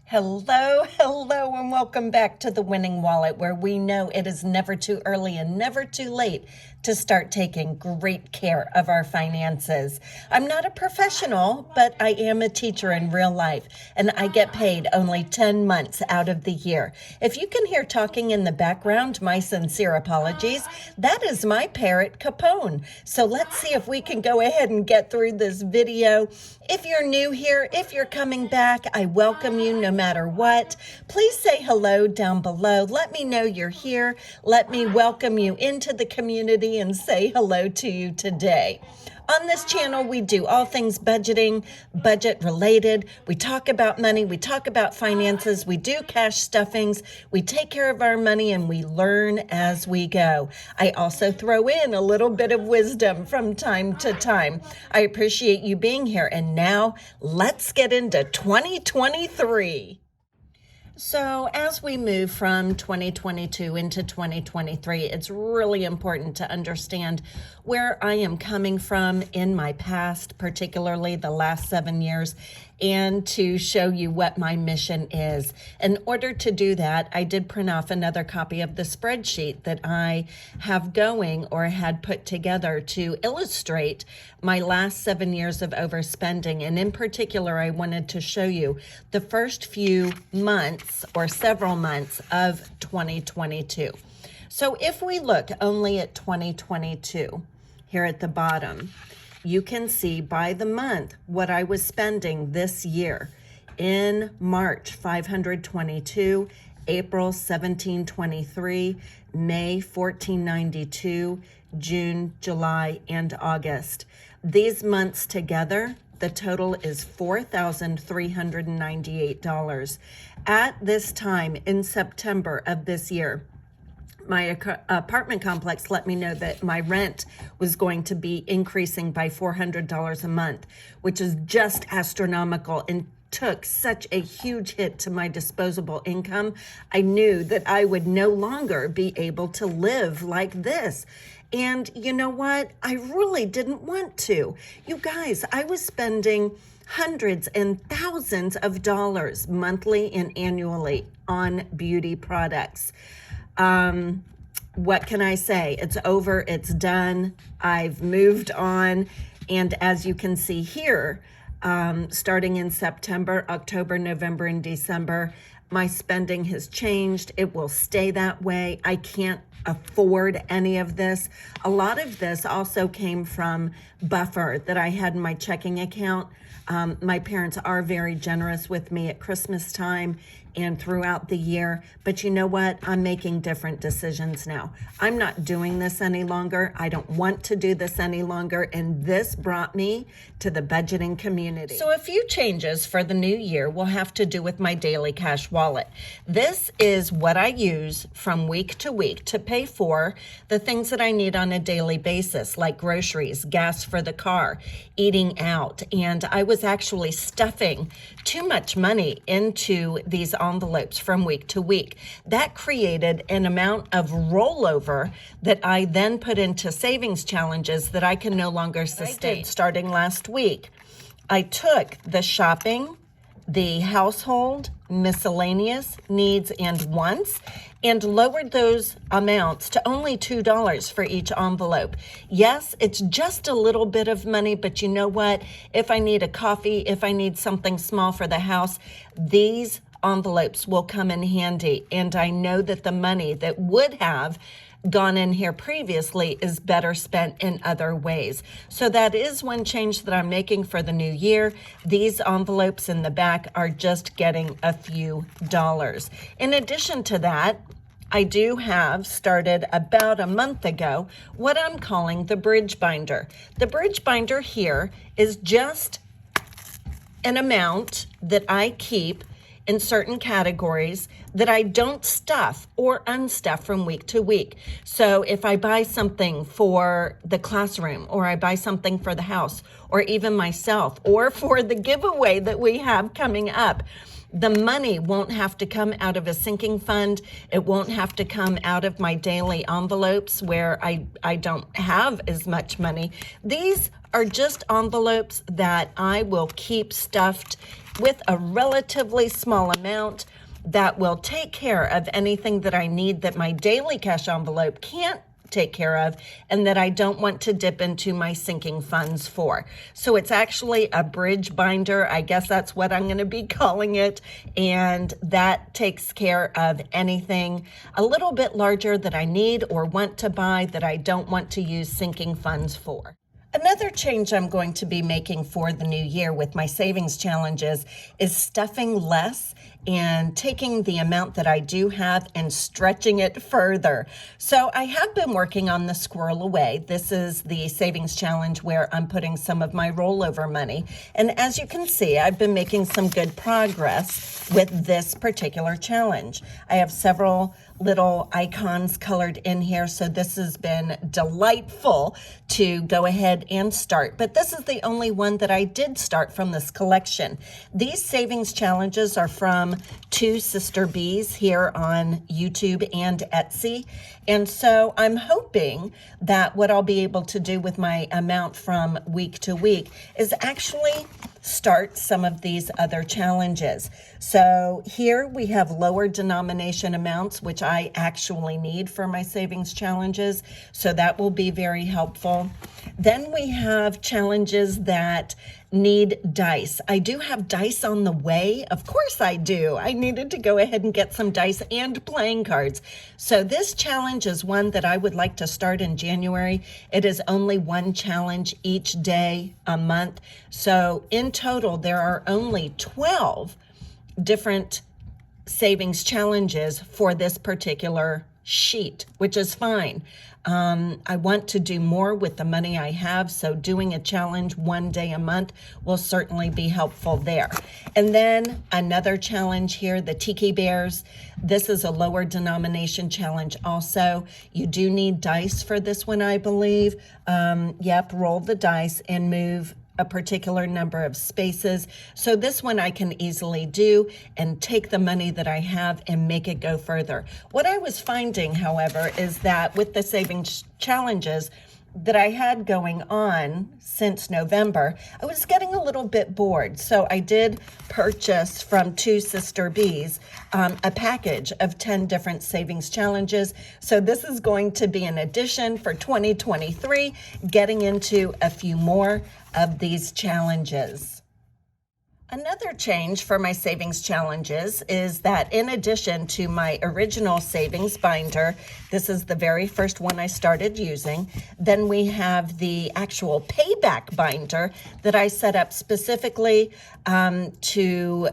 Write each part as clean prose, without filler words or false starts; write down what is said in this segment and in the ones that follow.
Hello, and welcome back to the Winning Wallet, where we know it is never too early and never too late to start taking great care of our finances. I'm not a professional, but I am a teacher in real life, and I get paid only 10 months out of the year. If you can hear talking in the background, my sincere apologies. That is my parrot, Capone. So let's see if we can go ahead and get through this video. If you're new here, if you're coming back, I welcome you no matter what. Please say hello down below. Let me know you're here. Let me welcome you into the community and say hello to you today. On this channel, we do all things budgeting, budget related. We talk about money, we talk about finances, we do cash stuffings, we take care of our money, and we learn as we go. I also throw in a little bit of wisdom from time to time. I appreciate you being here. And now let's get into 2023. So as we move from 2022 into 2023, it's really important to understand where I am coming from in my past, particularly the last 7 years, and to show you what my mission is. In order to do that, I did print off another copy of the spreadsheet that I have going or had put together to illustrate my last 7 years of overspending. And in particular, I wanted to show you the first few months or several months of 2022. So if we look only at 2022, here at the bottom, you can see by the month what I was spending this year. In March, $522, April, $1723, May, $1492, June, July, and August. These months together, the total is $4,398. At this time in September of this year, my apartment complex let me know that my rent was going to be increasing by $400 a month, which is just astronomical and took such a huge hit to my disposable income. I knew that I would no longer be able to live like this. And you know what? I really didn't want to. You guys, I was spending hundreds and thousands of dollars monthly and annually on beauty products. What can I say? It's over, it's done. I've moved on. And as you can see here, starting in September, October, November, and December, my spending has changed. It will stay that way. I can't afford any of this. A lot of this also came from buffer that I had in my checking account. My parents are very generous with me at Christmas time and throughout the year. But you know what? I'm making different decisions now. I'm not doing this any longer. I don't want to do this any longer. And this brought me to the budgeting community. So a few changes for the new year will have to do with my daily cash wallet. This is what I use from week to week to pay for the things that I need on a daily basis, like groceries, gas for the car, eating out. And I was actually stuffing too much money into these envelopes from week to week. That created an amount of rollover that I then put into savings challenges that I can no longer sustain. Starting last week, I took the shopping, the household, miscellaneous needs and wants, and lowered those amounts to only $2 for each envelope. Yes, it's just a little bit of money, but you know what? If I need a coffee, if I need something small for the house, these envelopes will come in handy. And I know that the money that would have gone in here previously is better spent in other ways. So that is one change that I'm making for the new year. These envelopes in the back are just getting a few dollars. In addition to that, I do have started about a month ago what I'm calling the bridge binder. The bridge binder here is just an amount that I keep in certain categories that I don't stuff or unstuff from week to week. So if I buy something for the classroom, or I buy something for the house, or even myself, or for the giveaway that we have coming up, The money won't have to come out of a sinking fund. It won't have to come out of my daily envelopes where I don't have as much money. These are just envelopes that I will keep stuffed with a relatively small amount that will take care of anything that I need that my daily cash envelope can't take care of, and that I don't want to dip into my sinking funds for. So it's actually a bridge binder. I guess that's what I'm going to be calling it. And that takes care of anything a little bit larger that I need or want to buy that I don't want to use sinking funds for. Another change I'm going to be making for the new year with my savings challenges is stuffing less and taking the amount that I do have and stretching it further. So I have been working on the squirrel away. This is the savings challenge where I'm putting some of my rollover money. And as you can see, I've been making some good progress with this particular challenge. I have several little icons colored in here, so this has been delightful to go ahead and start. But this is the only one that I did start from this collection. These savings challenges are from Two Sister Bees here on YouTube and Etsy. And so I'm hoping that what I'll be able to do with my amount from week to week is actually start some of these other challenges. So here we have lower denomination amounts, which I actually need for my savings challenges. So that will be very helpful. Then we have challenges that need dice. I do have dice on the way. Of course I do. I needed to go ahead and get some dice and playing cards. So this challenge is one that I would like to start in January. It is only one challenge each day a month. So in total, there are only 12 different savings challenges for this particular sheet, which is fine. I want to do more with the money I have, so doing a challenge one day a month will certainly be helpful there. And then another challenge here, the Tiki Bears. This is a lower denomination challenge also. You do need dice for this one, I believe. Yep, roll the dice and move a particular number of spaces. So this one I can easily do and take the money that I have and make it go further. What I was finding, however, is that with the savings challenges that I had going on since November, I was getting a little bit bored. So I did purchase from Two Sister Bees a package of 10 different savings challenges. So this is going to be an addition for 2023, getting into a few more of these challenges. Another change for my savings challenges is that in addition to my original savings binder, this is the very first one I started using, then we have the actual payback binder that I set up specifically to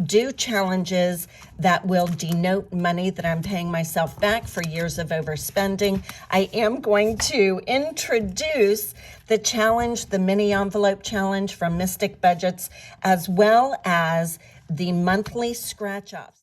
do challenges that will denote money that I'm paying myself back for years of overspending. I am going to introduce the challenge, the mini envelope challenge from Mystic Budgets, as well as the monthly scratch offs.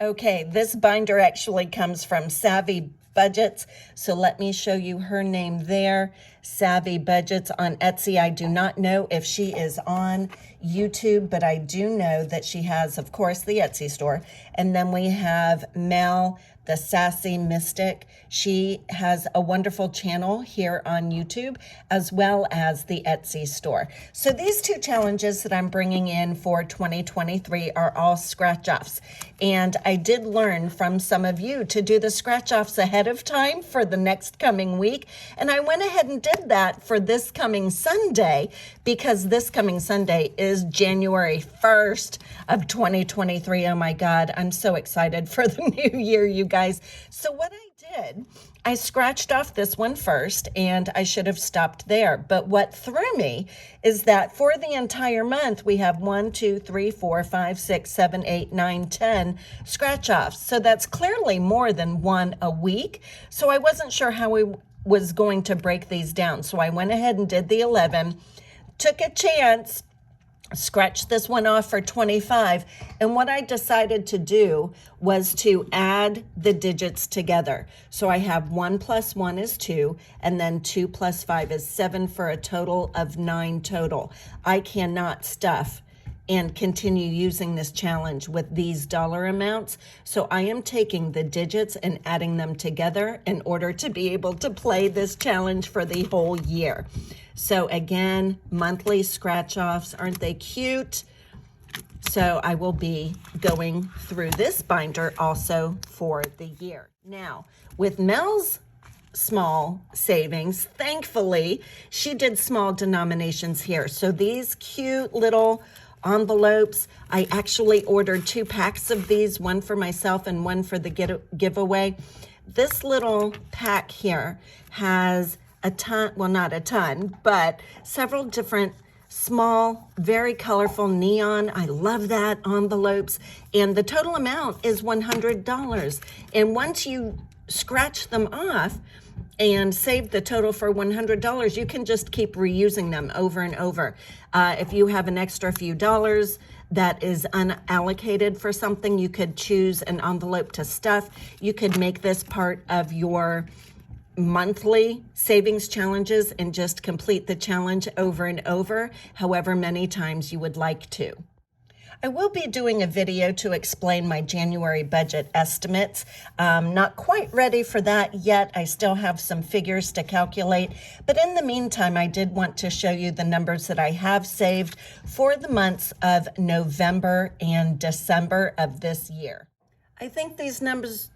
Okay, this binder actually comes from Savvy Budgets. So let me show you her name there, Savvy Budgets on Etsy. I do not know if she is on YouTube, but I do know that she has, of course, the Etsy store. And then we have Mel, the Sassy Mystic. She has a wonderful channel here on YouTube, as well as the Etsy store. So these two challenges that I'm bringing in for 2023 are all scratch offs. And I did learn from some of you to do the scratch offs ahead of time for the next coming week. And I went ahead and did that for this coming Sunday, because this coming Sunday is January 1st of 2023. Oh my God, I'm so excited for the new year, you guys. So what I did, I scratched off this one first, and I should have stopped there. But what threw me is that for the entire month, we have 1, 2, 3, 4, 5, 6, 7, 8, 9, 10 scratch offs. So that's clearly more than one a week. So I wasn't sure how we was going to break these down. So I went ahead and did the 11, took a chance, scratch this one off for 25. And what I decided to do was to add the digits together. So I have 1 plus 1 is 2, and then 2 plus 5 is 7 for a total of 9 total. I cannot stuff and continue using this challenge with these dollar amounts. So I am taking the digits and adding them together in order to be able to play this challenge for the whole year. So again, monthly scratch offs, aren't they cute? So I will be going through this binder also for the year. Now, with Mel's small savings, thankfully, she did small denominations here. So these cute little envelopes, I actually ordered 2 packs of these, one for myself and one for the giveaway. This little pack here has a ton, well, not a ton, but several different small, very colorful neon. I love that envelopes. And the total amount is $100. And once you scratch them off and save the total for $100, you can just keep reusing them over and over. If you have an extra few dollars that is unallocated for something, you could choose an envelope to stuff. You could make this part of your monthly savings challenges and just complete the challenge over and over, however many times you would like to. I will be doing a video to explain my January budget estimates. Not quite ready for that yet. I still have some figures to calculate, but in the meantime, I did want to show you the numbers that I have saved for the months of November and December of this year. I think these numbers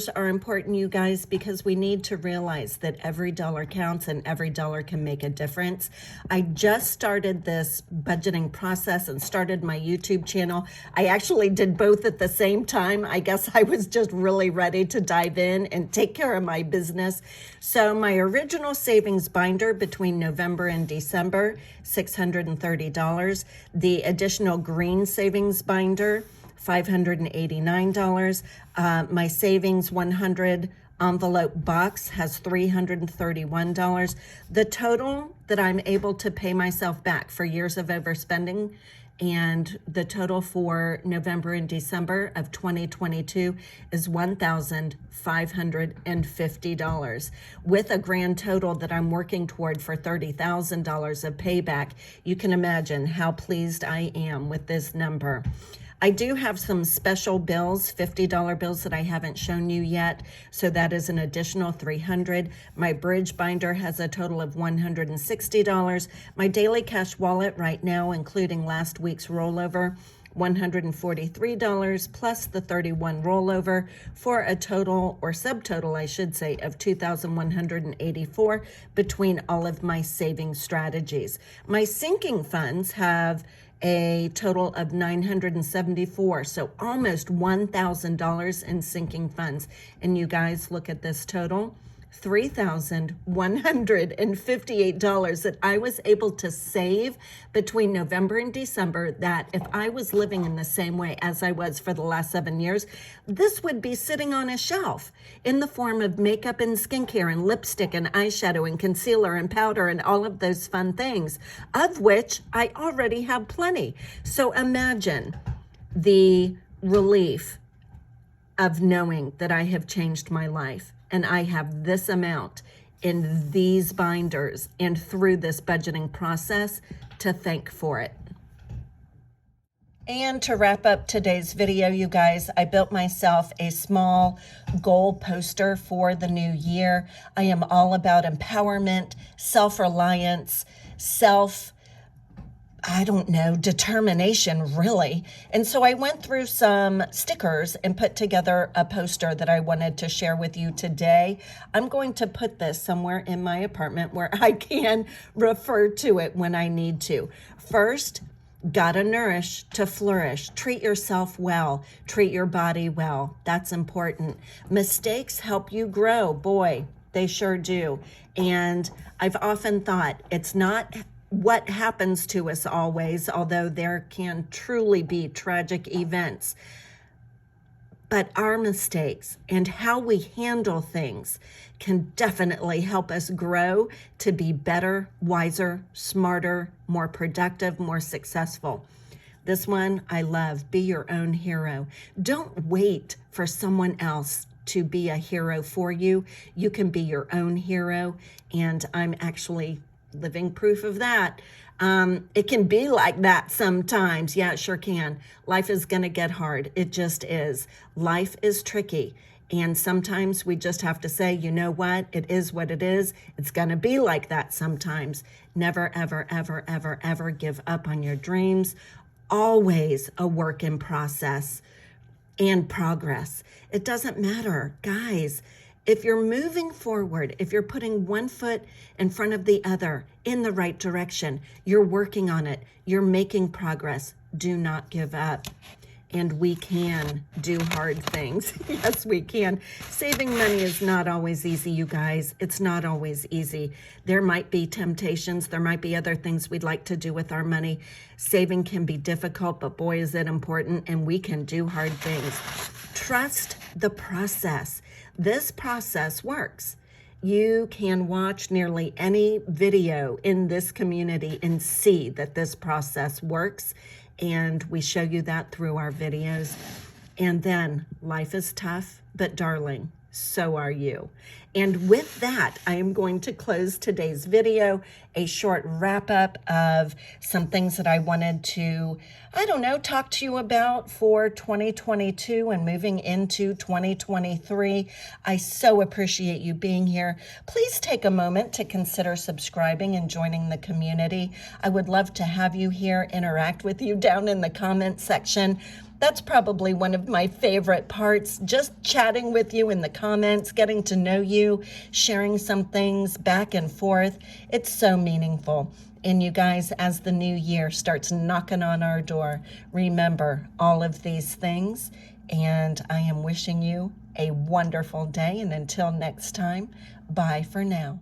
are important, you guys, because we need to realize that every dollar counts and every dollar can make a difference. I just started this budgeting process and started my YouTube channel. I actually did both at the same time. I guess I was just really ready to dive in and take care of my business. So my original savings binder between November and December, $630. The additional green savings binder, $589. My savings 100 envelope box has $331. The total that I'm able to pay myself back for years of overspending, and the total for November and December of 2022 is $1,550, with a grand total that I'm working toward for $30,000 of payback. You can imagine how pleased I am with this number. I do have some special bills, $50 bills that I haven't shown you yet, so that is an additional $300. My bridge binder has a total of $160. My daily cash wallet right now, including last week's rollover, $143 plus the 31 rollover, for a total, or subtotal I should say, of $2,184 between all of my saving strategies. My sinking funds have a total of $974, so almost $1,000 in sinking funds. And you guys, look at this total, $3,158 that I was able to save between November and December, that if I was living in the same way as I was for the last 7 years, this would be sitting on a shelf in the form of makeup and skincare and lipstick and eyeshadow and concealer and powder and all of those fun things, of which I already have plenty. So imagine the relief of knowing that I have changed my life and I have this amount in these binders and through this budgeting process to thank for it. And to wrap up today's video, you guys, I built myself a small goal poster for the new year. I am all about empowerment, self-reliance, determination, really. And so I went through some stickers and put together a poster that I wanted to share with you today. I'm going to put this somewhere in my apartment where I can refer to it when I need to. First, gotta nourish to flourish. Treat yourself well. Treat your body well. That's important. Mistakes help you grow. Boy, they sure do. And I've often thought it's not what happens to us always, although there can truly be tragic events, but our mistakes and how we handle things can definitely help us grow to be better, wiser, smarter, more productive, more successful. This one I love. Be your own hero. Don't wait for someone else to be a hero for you. You can be your own hero, and I'm actually living proof of that. It can be like that sometimes. Yeah, it sure can. Life is going to get hard. It just is. Life is tricky. And sometimes we just have to say, you know what? It is what it is. It's going to be like that sometimes. Never, ever, ever, ever, ever give up on your dreams. Always a work in process and progress. It doesn't matter, guys. If you're moving forward, if you're putting one foot in front of the other in the right direction, you're working on it, you're making progress, do not give up. And we can do hard things. Yes, we can. Saving money is not always easy, you guys. It's not always easy. There might be temptations. There might be other things we'd like to do with our money. Saving can be difficult, but boy, is it important, and we can do hard things. Trust the process. This process works. You can watch nearly any video in this community and see that this process works. And we show you that through our videos. And then life is tough, but darling, so are you. And with that, I am going to close today's video, a short wrap up of some things that I wanted to, talk to you about for 2022 and moving into 2023. I so appreciate you being here. Please take a moment to consider subscribing and joining the community. I would love to have you here, interact with you down in the comment section. That's probably one of my favorite parts, just chatting with you in the comments, getting to know you, sharing some things back and forth. It's so meaningful. And you guys, as the new year starts knocking on our door, remember all of these things. And I am wishing you a wonderful day. And until next time, bye for now.